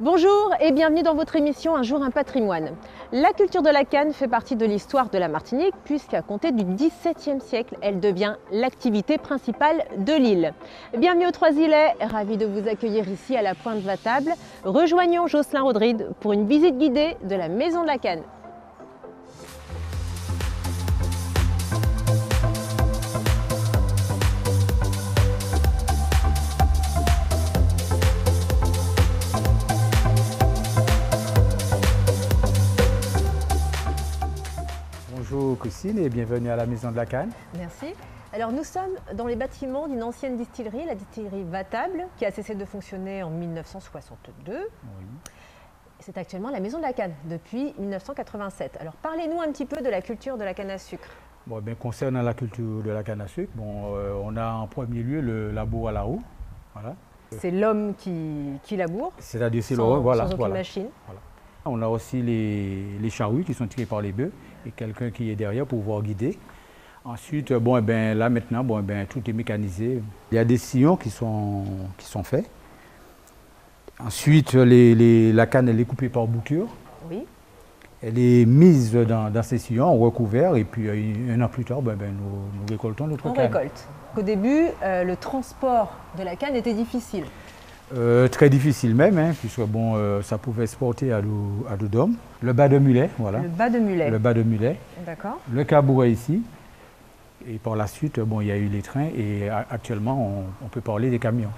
Bonjour et bienvenue dans votre émission Un jour un patrimoine. La culture de la canne fait partie de l'histoire de la Martinique puisqu'à compter du XVIIe siècle, elle devient l'activité principale de l'île. Bienvenue aux Trois-Îlets, ravi de vous accueillir ici à la Pointe Vatable. Rejoignons Jocelyn Rodride pour une visite guidée de la Maison de la Canne. Bonjour Christine et bienvenue à la Maison de la Canne. Merci. Alors nous sommes dans les bâtiments d'une ancienne distillerie, la distillerie Vatable, qui a cessé de fonctionner en 1962. Oui. C'est actuellement la Maison de la Canne depuis 1987. Alors parlez-nous un petit peu de la culture de la canne à sucre. Bon, bien, concernant la culture de la canne à sucre, on a en premier lieu le labour à la roue. Voilà. C'est l'homme qui laboure, C'est-à-dire c'est sans voilà, aucune voilà. machine. Voilà. On a aussi les charrues qui sont tirées par les bœufs et quelqu'un qui est derrière pour pouvoir guider. Ensuite, là maintenant, tout est mécanisé. Il y a des sillons qui sont faits. Ensuite, la canne elle est coupée par bouture. Oui. Elle est mise dans ces sillons, recouvert, et puis un an plus tard, nous récoltons notre canne. On récolte. Au début, le transport de la canne était difficile. Très difficile même, hein, puisque ça pouvait se porter à dos d'homme. Le bas de mulet, voilà. Le bas de mulet. Le bas de mulet. D'accord. Le cabouret ici. Et par la suite, il y a eu les trains et actuellement, on peut parler des camions.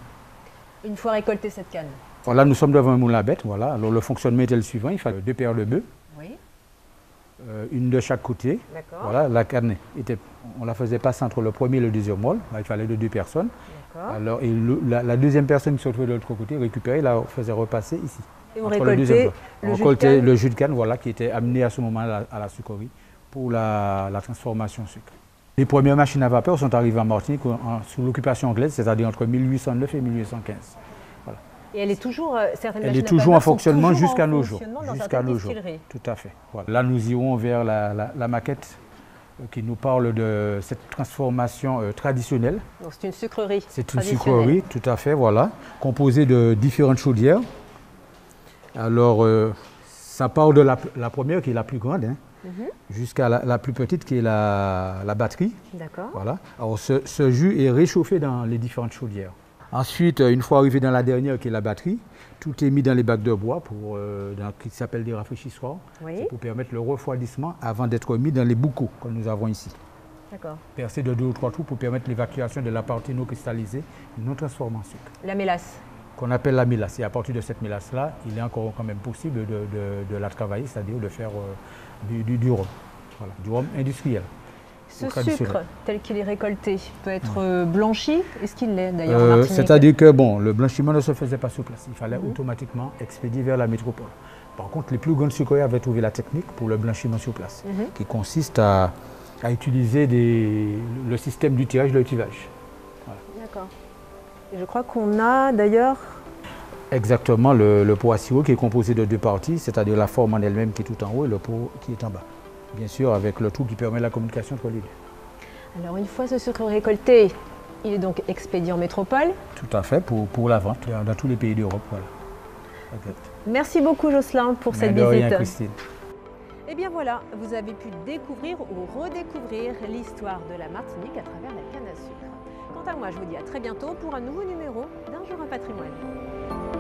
Une fois récoltée cette canne. Voilà, nous sommes devant un moulin à bête, voilà. Alors le fonctionnement était le suivant, il fallait 2 paires de bœufs. Oui. Une de chaque côté. D'accord. Voilà, la canne on la faisait passer entre le premier et le deuxième molle. Là, il fallait de 2 personnes. Alors, la deuxième personne qui se retrouvait de l'autre côté récupérait, la faisait repasser ici. Et on récoltait le jus de canne, voilà, qui était amené à ce moment-là à la sucrerie pour la transformation en sucre. Les premières machines à vapeur sont arrivées en Martinique sous l'occupation anglaise, c'est-à-dire entre 1809 et 1815. Voilà. Et elle est toujours, elle est toujours en fonctionnement jusqu'à nos jours. Jusqu'à nos jours. Tout à fait. Voilà. Là, nous irons vers la maquette qui nous parle de cette transformation traditionnelle. Donc c'est une sucrerie. C'est une sucrerie, tout à fait, voilà, composée de différentes chaudières. Alors, ça part de la première qui est la plus grande, hein, jusqu'à la plus petite qui est la batterie. D'accord. Voilà. Alors, ce jus est réchauffé dans les différentes chaudières. Ensuite, une fois arrivé dans la dernière qui est la batterie, tout est mis dans les bacs de bois qui s'appellent des rafraîchissoirs, oui, pour permettre le refroidissement avant d'être mis dans les boucaux que nous avons ici. D'accord. Percés de 2 ou 3 trous pour permettre l'évacuation de la partie non cristallisée non transformée en sucre. La mélasse. Qu'on appelle la mélasse. Et à partir de cette mélasse-là, il est encore quand même possible de la travailler, c'est-à-dire de faire du rhum. Voilà, du rhum industriel. Ce sucre, tel qu'il est récolté, peut être blanchi. Est-ce qu'il l'est d'ailleurs en Martinique? C'est-à-dire que le blanchiment ne se faisait pas sur place. Il fallait automatiquement expédier vers la métropole. Par contre, les plus grandes sucreries avaient trouvé la technique pour le blanchiment sur place, qui consiste à utiliser le système du tirage et le tivage. Voilà. D'accord. Et je crois qu'on a d'ailleurs... Exactement, le pot à sirop qui est composé de 2 parties, c'est-à-dire la forme en elle-même qui est tout en haut et le pot qui est en bas. Bien sûr, avec le tout qui permet la communication entre les deux. Alors, une fois ce sucre récolté, il est donc expédié en métropole? Tout à fait, pour la vente dans tous les pays d'Europe. Voilà. Merci beaucoup, Jocelyn, pour cette visite. Rien, Christine. Et bien voilà, vous avez pu découvrir ou redécouvrir l'histoire de la Martinique à travers la canne à sucre. Quant à moi, je vous dis à très bientôt pour un nouveau numéro d'Un jour un patrimoine.